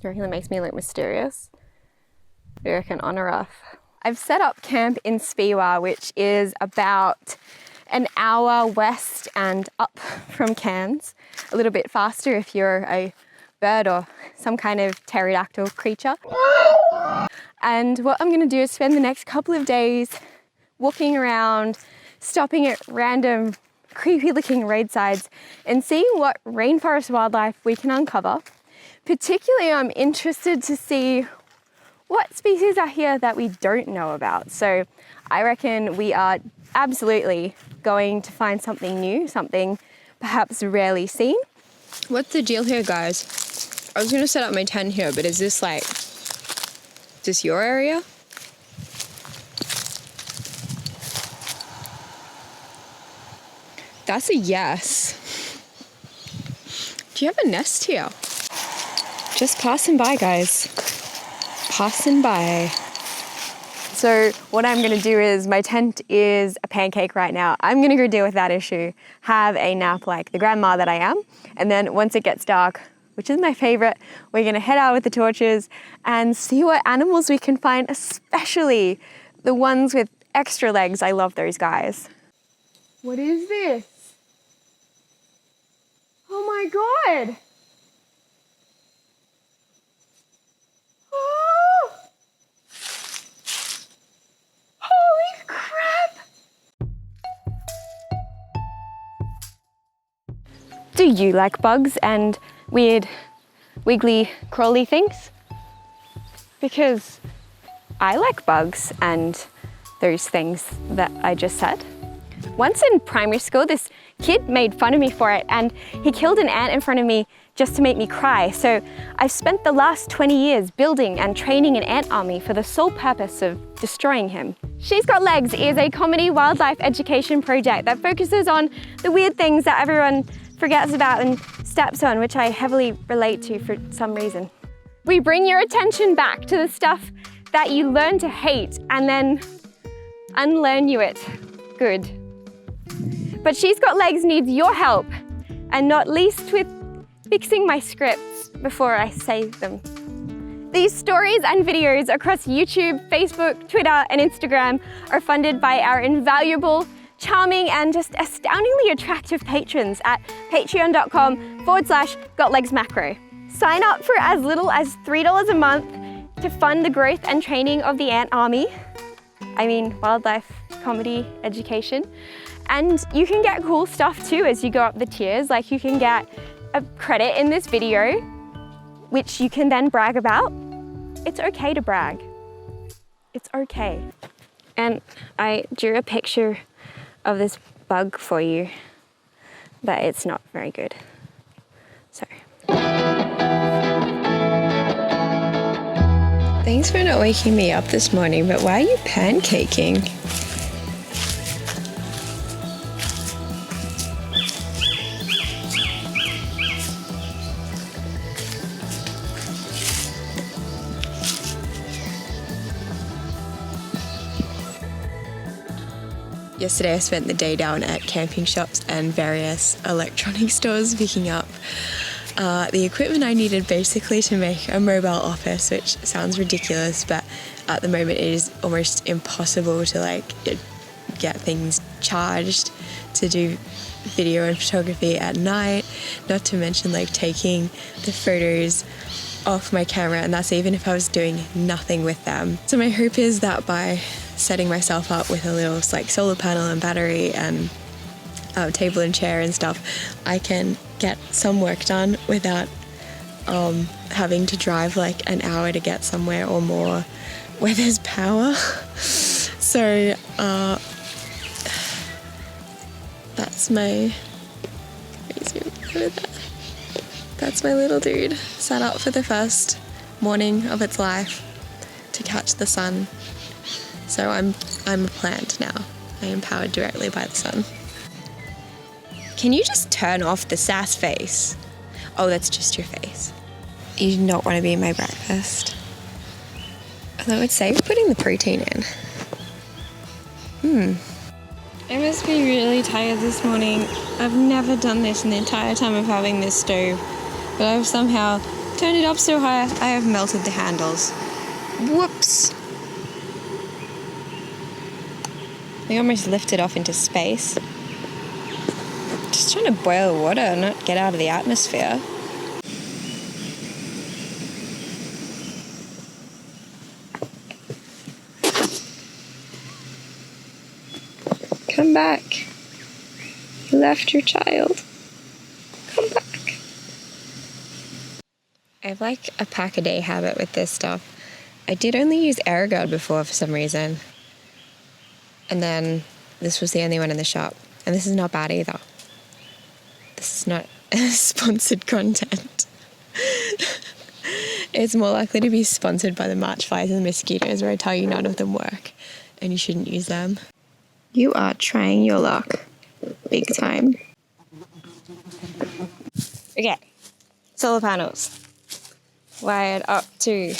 you reckon that makes me look mysterious? You reckon on or off? I've set up camp in Speewah, which is about an hour west and up from Cairns. A little bit faster if you're a bird or some kind of pterodactyl creature. And what I'm gonna do is spend the next couple of days walking around, stopping at random creepy looking roadsides and seeing what rainforest wildlife we can uncover. Particularly, I'm interested to see what species are here that we don't know about. So I reckon we are absolutely going to find something new, something perhaps rarely seen. What's the deal here, guys? I was gonna set up my tent here, but is this your area? That's a yes. Do you have a nest here? Just passing by, guys. Passing by. So what I'm gonna do is, my tent is a pancake right now. I'm gonna go deal with that issue, have a nap like the grandma that I am, and then once it gets dark, which is my favorite, we're gonna head out with the torches and see what animals we can find, especially the ones with extra legs. I love those guys. What is this? Oh my God. Oh! Holy crap! Do you like bugs and weird wiggly crawly things? Because I like bugs and those things that I just said. Once in primary school, this kid made fun of me for it, and he killed an ant in front of me just to make me cry. So I've spent the last 20 years building and training an ant army for the sole purpose of destroying him. She's Got Legs is a comedy wildlife education project that focuses on the weird things that everyone forgets about and steps on, which I heavily relate to for some reason. We bring your attention back to the stuff that you learn to hate and then unlearn you it. Good. But She's Got Legs needs your help, and not least with fixing my scripts before I say them. These stories and videos across YouTube, Facebook, Twitter, and Instagram are funded by our invaluable, charming, and just astoundingly attractive patrons at patreon.com/gotlegsmacro. Sign up for as little as $3 a month to fund the growth and training of the ant army. I mean, wildlife comedy education. And you can get cool stuff too as you go up the tiers. Like, you can get a credit in this video, which you can then brag about. It's okay to brag. It's okay. And I drew a picture of this bug for you, but it's not very good. So. Thanks for not waking me up this morning, but why are you pancaking? Yesterday I spent the day down at camping shops and various electronic stores picking up the equipment I needed basically to make a mobile office, which sounds ridiculous, but at the moment it is almost impossible to get things charged to do video and photography at night, not to mention taking the photos off my camera, and that's even if I was doing nothing with them. So my hope is that by setting myself up with a little solar panel and battery and table and chair and stuff, I can get some work done without having to drive an hour to get somewhere or more where there's power. So that's my that's my little dude, set up for the first morning of its life to catch the sun. So I'm a plant now. I am powered directly by the sun. Can you just turn off the sass face? Oh, that's just your face. You do not want to be in my breakfast. Although I'd say we're putting the protein in. I must be really tired this morning. I've never done this in the entire time of having this stove, but I've somehow Turn it up so high, I have melted the handles. Whoops! They almost lifted off into space. Just trying to boil water, not get out of the atmosphere. Come back. You left your child. Come back. I have like a pack a day habit with this stuff. I did only use Airguard before for some reason. And then this was the only one in the shop. And this is not bad either. This is not sponsored content. It's more likely to be sponsored by the March flies and the mosquitoes, where I tell you none of them work and you shouldn't use them. You are trying your luck. Big time. Okay. Solar panels. Wired up to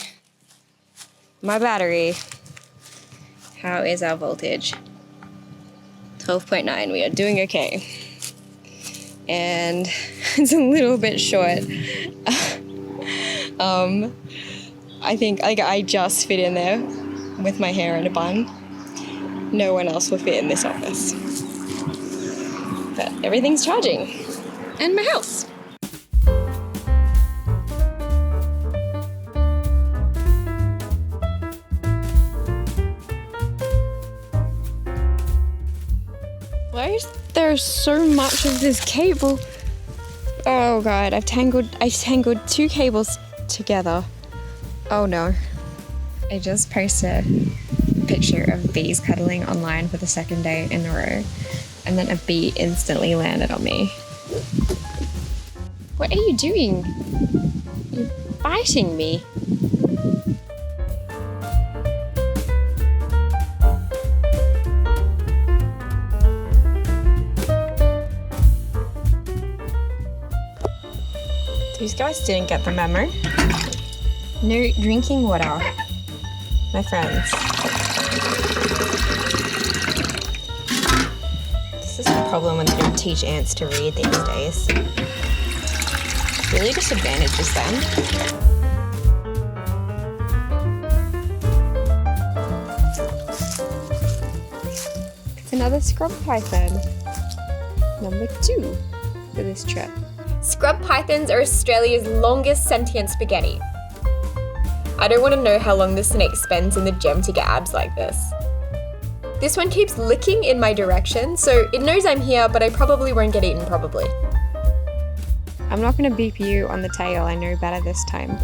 my battery. How is our voltage? 12.9. We are doing okay. And it's a little bit short. I think I just fit in there with my hair in a bun. No one else will fit in this office. But everything's charging. And my house. Why is there so much of this cable? Oh god, I've tangled 2 cables together. Oh no. I just posted a picture of bees cuddling online for the 2nd day in a row, and then a bee instantly landed on me. What are you doing? You're biting me. These guys didn't get the memo. No drinking water, my friends. This is the problem when they don't teach ants to read these days. It really disadvantages them. It's another scrub python. Number 2 for this trip. Scrub pythons are Australia's longest sentient spaghetti. I don't want to know how long the snake spends in the gym to get abs like this. This one keeps licking in my direction, so it knows I'm here, but I probably won't get eaten probably. I'm not going to beep you on the tail, I know better this time.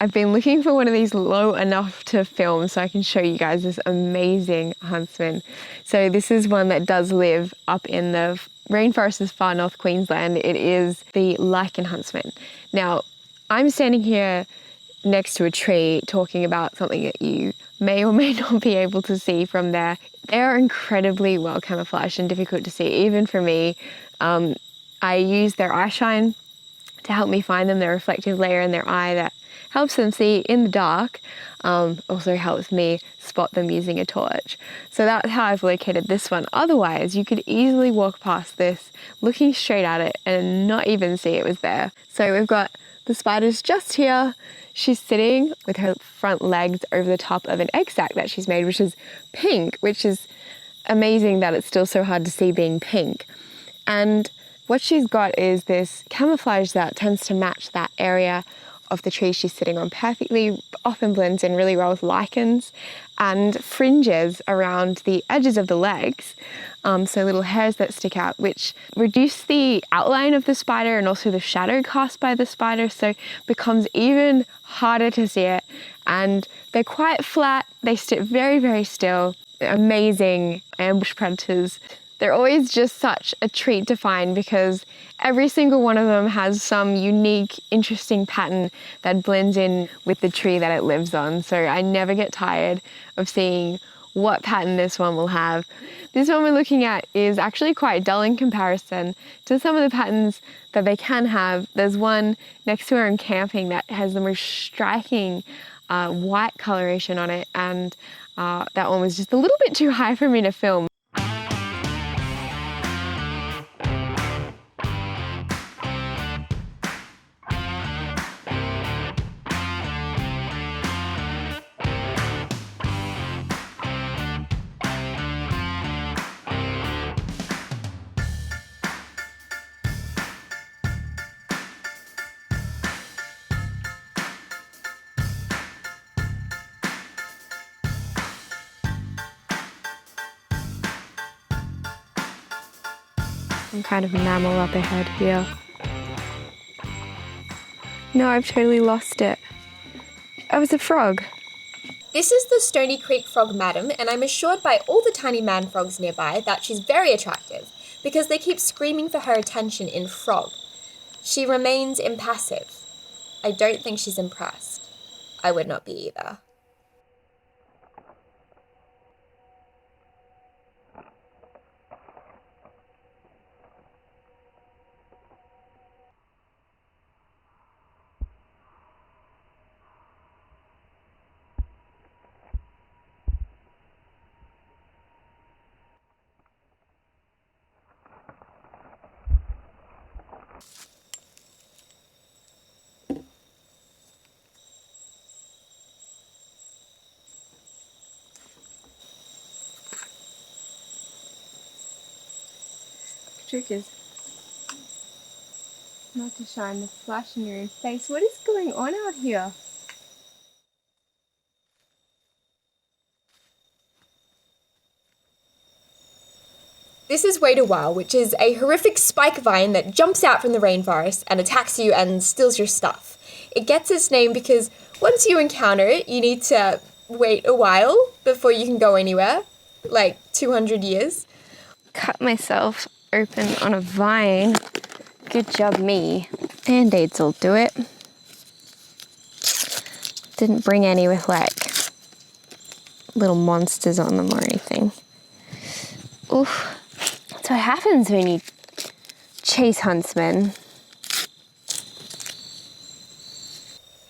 I've been looking for one of these low enough to film so I can show you guys this amazing huntsman. So this is one that does live up in the rainforest of Far North Queensland. It is the lichen huntsman. Now, I'm standing here next to a tree talking about something that you may or may not be able to see from there. They are incredibly well camouflaged and difficult to see, even for me. I use their eye shine to help me find them, the reflective layer in their eye that helps them see in the dark, also helps me spot them using a torch. So that's how I've located this one. Otherwise, you could easily walk past this, looking straight at it and not even see it was there. So we've got the spiders just here. She's sitting with her front legs over the top of an egg sac that she's made, which is pink, which is amazing that it's still so hard to see being pink. And what she's got is this camouflage that tends to match that area of the tree she's sitting on perfectly, often blends in really well with lichens, and fringes around the edges of the legs, so little hairs that stick out, which reduce the outline of the spider and also the shadow cast by the spider, so it becomes even harder to see it. And they're quite flat, they sit very, very still. Amazing ambush predators. They're always just such a treat to find because every single one of them has some unique, interesting pattern that blends in with the tree that it lives on. So I never get tired of seeing what pattern this one will have. This one we're looking at is actually quite dull in comparison to some of the patterns that they can have. There's one next to her in camping that has the most striking white coloration on it, and that one was just a little bit too high for me to film. Some kind of mammal up ahead here. No, I've totally lost it. Oh, it's a frog. This is the Stony Creek frog madam, and I'm assured by all the tiny man frogs nearby that she's very attractive because they keep screaming for her attention in frog. She remains impassive. I don't think she's impressed. I would not be either. The trick is not to shine the flash in your own face. What is going on out here? This is Wait a While, which is a horrific spike vine that jumps out from the rainforest and attacks you and steals your stuff. It gets its name because once you encounter it, you need to wait a while before you can go anywhere, like 200 years. Cut myself open on a vine. Good job, me. Band-aids will do it. Didn't bring any with like little monsters on them or anything. Oof. That's what happens when you chase huntsmen.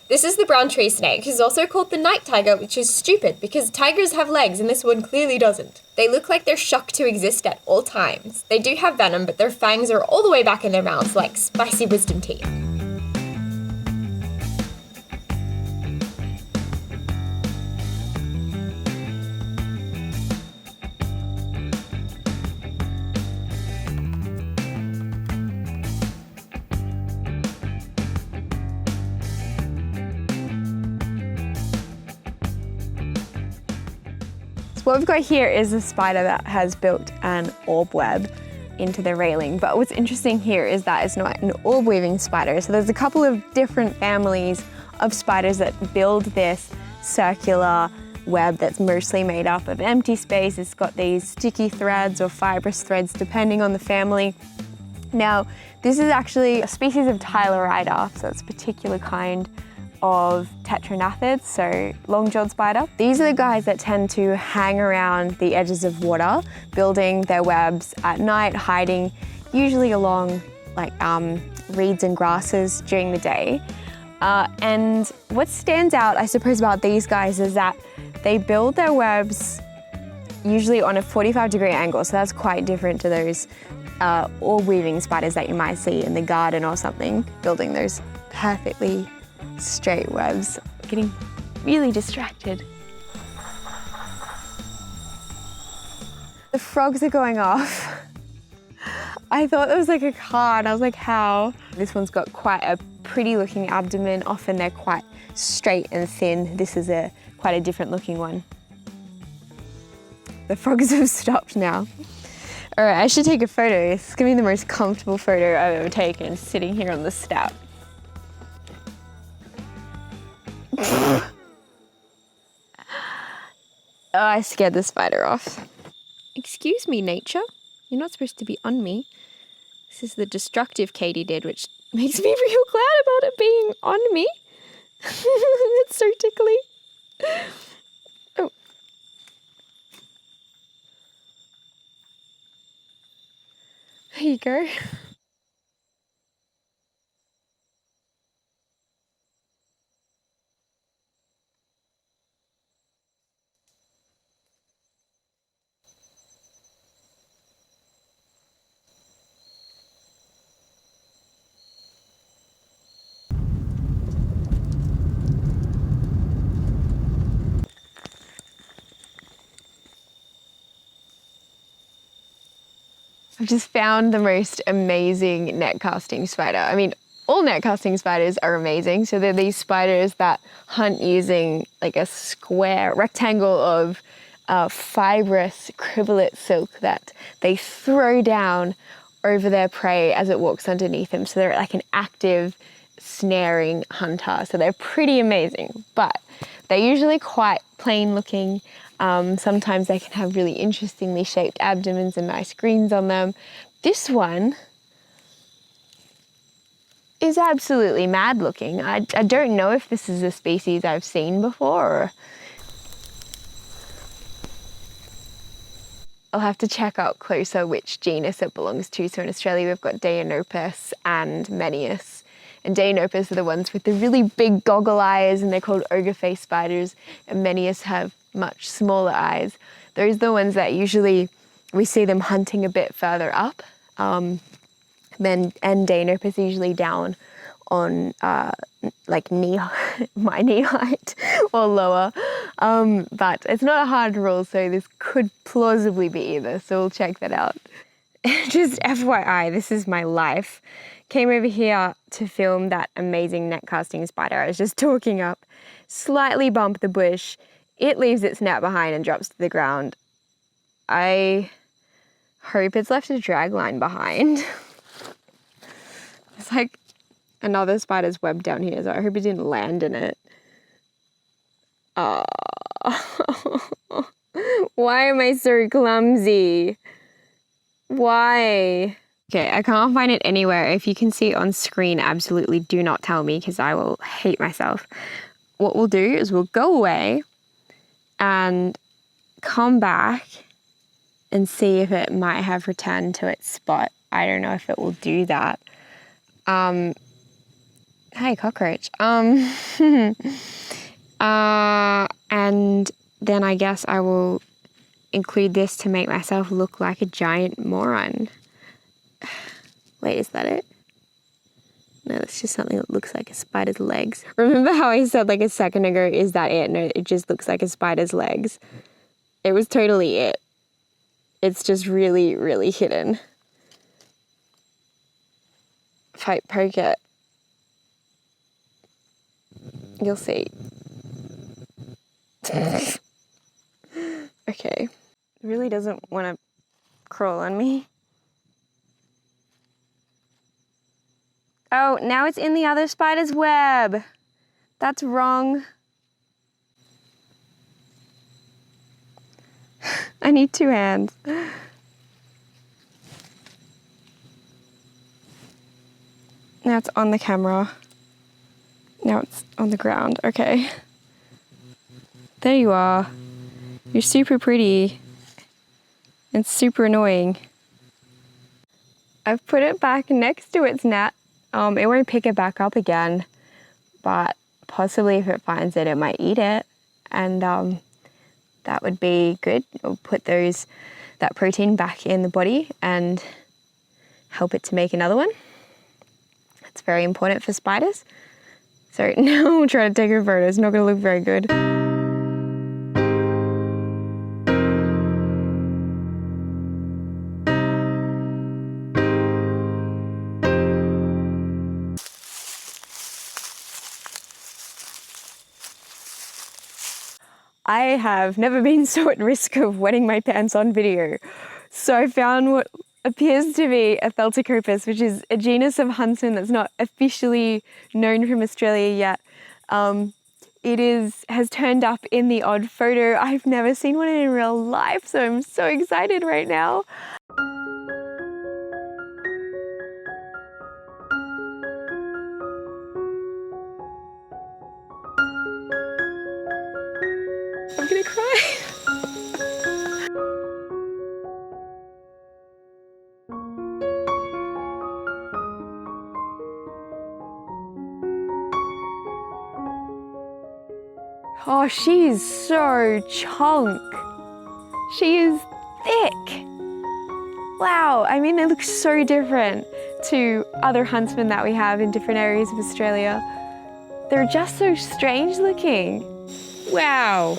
This is the brown tree snake, who's also called the night tiger, which is stupid because tigers have legs and this one clearly doesn't. They look like they're shocked to exist at all times. They do have venom, but their fangs are all the way back in their mouths like spicy wisdom teeth. What we've got here is a spider that has built an orb web into the railing. But what's interesting here is that it's not an orb weaving spider. So there's a couple of different families of spiders that build this circular web that's mostly made up of empty space. It's got these sticky threads or fibrous threads depending on the family. Now, this is actually a species of Tylerida, so it's a particular kind of tetranathids, so long-jawed spider. These are the guys that tend to hang around the edges of water, building their webs at night, hiding usually along like reeds and grasses during the day. And what stands out, I suppose, about these guys is that they build their webs usually on a 45-degree angle, so that's quite different to those orb weaving spiders that you might see in the garden or something, building those perfectly straight webs. Getting really distracted. The frogs are going off. I thought there was like a car and I was like, how? This one's got quite a pretty looking abdomen. Often they're quite straight and thin. This is quite a different looking one. The frogs have stopped now. All right, I should take a photo. It's gonna be the most comfortable photo I've ever taken, sitting here on the step. Oh, I scared the spider off. Excuse me, nature. You're not supposed to be on me. This is the destructive Katie did, which makes me real glad about it being on me. It's so tickly. Oh. There you go. I've just found the most amazing net casting spider. I mean, all net casting spiders are amazing. So they're these spiders that hunt using like a square rectangle of fibrous cribbolate silk that they throw down over their prey as it walks underneath them. So they're like an active snaring hunter. So they're pretty amazing, but they're usually quite plain looking. Sometimes they can have really interestingly shaped abdomens and nice greens on them. This one is absolutely mad looking. I don't know if this is a species I've seen before. I'll have to check out closer which genus it belongs to. So in Australia we've got Deinopus and Menius. And Deinopus are the ones with the really big goggle eyes, and they're called ogre face spiders. And Menius have much smaller eyes. Those are the ones that usually we see them hunting a bit further up. And Deinopus usually down on like my knee height or lower. But it's not a hard rule, so this could plausibly be either. So we'll check that out. Just FYI, this is my life. Came over here to film that amazing net casting spider I was just talking up. Slightly bump the bush. It leaves its net behind and drops to the ground. I hope it's left a drag line behind. It's like another spider's web down here, so I hope it didn't land in it. Why am I so clumsy? Why? Okay, I can't find it anywhere. If you can see it on screen, absolutely do not tell me because I will hate myself. What we'll do is we'll go away and come back and see if it might have returned to its spot. I don't know if it will do that. Hey, cockroach. And then I guess I will include this to make myself look like a giant moron. Wait, is that it? No, that's just something that looks like a spider's legs. Remember how I said like a second ago, is that it? No, it just looks like a spider's legs. It was totally it. It's just really, really hidden. If I poke it, you'll see. Okay. It really doesn't want to crawl on me. Oh, now it's in the other spider's web. That's wrong. I need 2 hands. Now it's on the camera. Now it's on the ground. Okay. There you are. You're super pretty and super annoying. I've put it back next to its net. It won't pick it back up again, but possibly if it finds it, it might eat it, and that would be good. It'll put that protein back in the body and help it to make another one. It's very important for spiders. So now we'll try to take a photo. It's not going to look very good. I have never been so at risk of wetting my pants on video. So I found what appears to be a Theltocopus, which is a genus of huntsman that's not officially known from Australia yet. It has turned up in the odd photo. I've never seen one in real life, so I'm so excited right now. I'm gonna cry. Oh, she is so chunk. She is thick. Wow, I mean, they look so different to other huntsmen that we have in different areas of Australia. They're just so strange looking. Wow.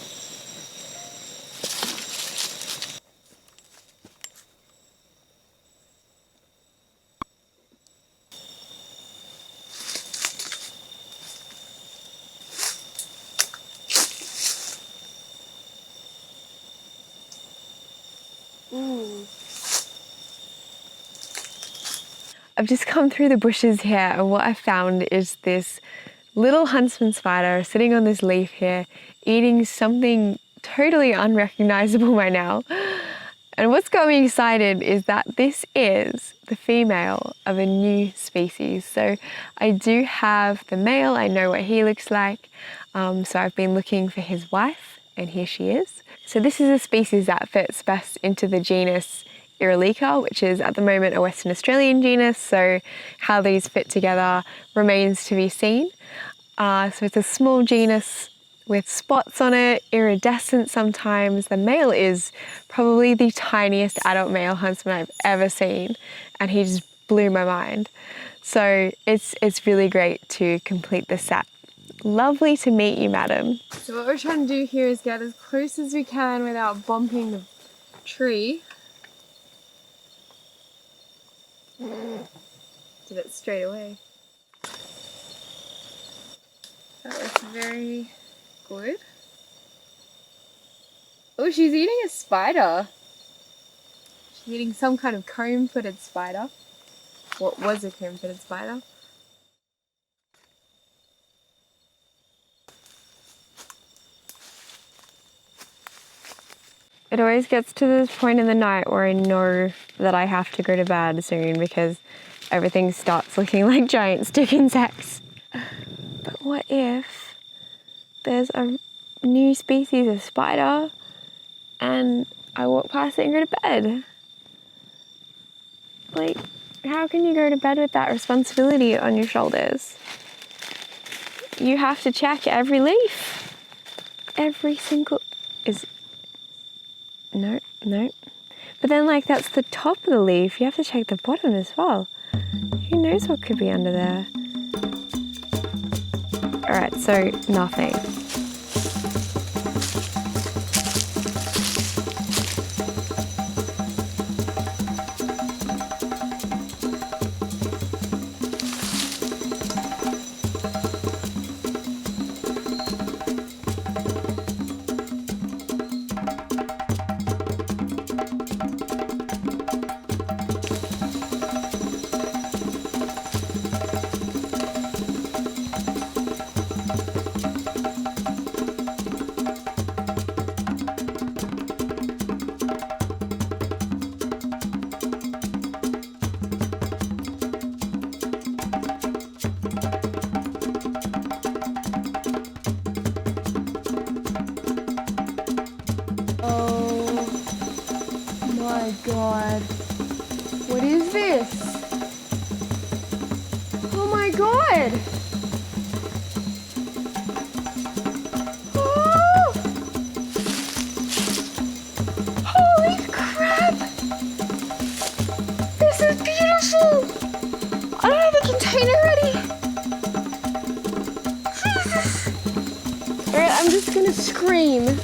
I've just come through the bushes here, and what I found is this little huntsman spider sitting on this leaf here, eating something totally unrecognizable by now. And what's got me excited is that this is the female of a new species. So I do have the male, I know what he looks like. So I've been looking for his wife, and here she is. So this is a species that fits best into the genus Irelica, which is at the moment a Western Australian genus. So how these fit together remains to be seen. So it's a small genus with spots on it, iridescent sometimes. The male is probably the tiniest adult male huntsman I've ever seen, and he just blew my mind. So it's really great to complete the set. Lovely to meet you, madam. So what we're trying to do here is get as close as we can without bumping the tree. Did it straight away. That was very good. Oh, she's eating a spider. She's eating some kind of comb-footed spider. What was a comb-footed spider? It always gets to this point in the night where I know that I have to go to bed soon because everything starts looking like giant stick insects. But what if there's a new species of spider and I walk past it and go to bed? Like, how can you go to bed with that responsibility on your shoulders? You have to check every leaf. Every single... No. But then, like, that's the top of the leaf. You have to check the bottom as well. Who knows what could be under there? Alright, so nothing. My God, what is this? Oh my God! Oh! Holy crap! This is beautiful! I don't have a container ready. Jesus! Alright, I'm just gonna scream.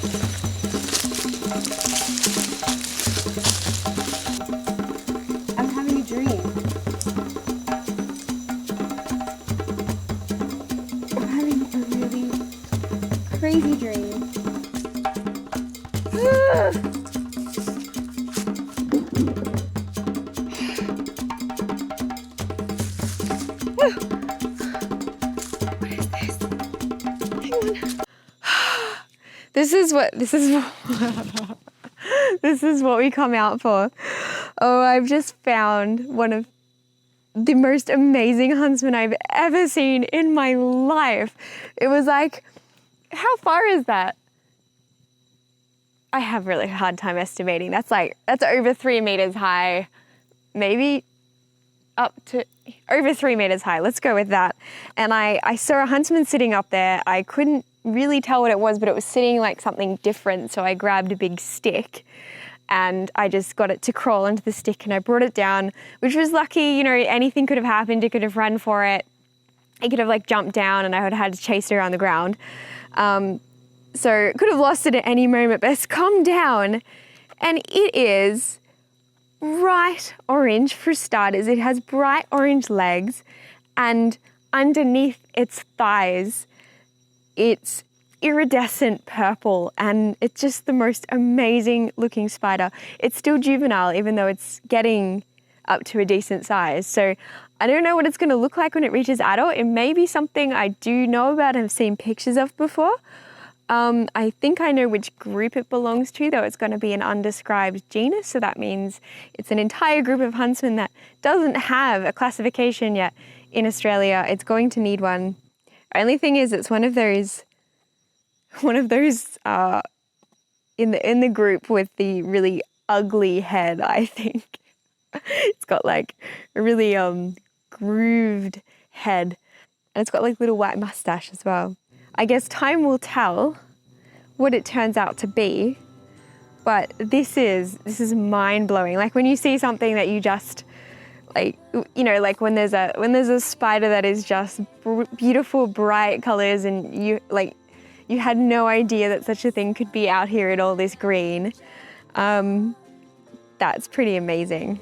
Crazy dream. This is what we come out for. Oh, I've just found one of the most amazing huntsmen I've ever seen in my life. It was like, how far is that? I have really hard time estimating. That's over 3 meters high, maybe up to over 3 meters high. Let's go with that. And I saw a huntsman sitting up there. I couldn't really tell what it was, but it was sitting like something different. So I grabbed a big stick and I just got it to crawl onto the stick and I brought it down, which was lucky. You know, anything could have happened. It could have run for it. It could have like jumped down and I would have had to chase it around the ground. So could have lost it at any moment, but it's come down and it is bright orange for starters. It has bright orange legs and underneath its thighs, it's iridescent purple, and it's just the most amazing looking spider. It's still juvenile, even though it's getting up to a decent size. So I don't know what it's going to look like when it reaches adult. It may be something I do know about and have seen pictures of before. I think I know which group it belongs to, though it's going to be an undescribed genus. So that means it's an entire group of huntsmen that doesn't have a classification yet in Australia. It's going to need one. Only thing is, it's one of those in the group with the really ugly head, I think. It's got like a really grooved head, and it's got like little white mustache as well. I guess time will tell what it turns out to be, but this is mind-blowing. Like when you see something that you just like, you know, like when there's a spider that is just beautiful bright colors, and you had no idea that such a thing could be out here in all this green. That's pretty amazing.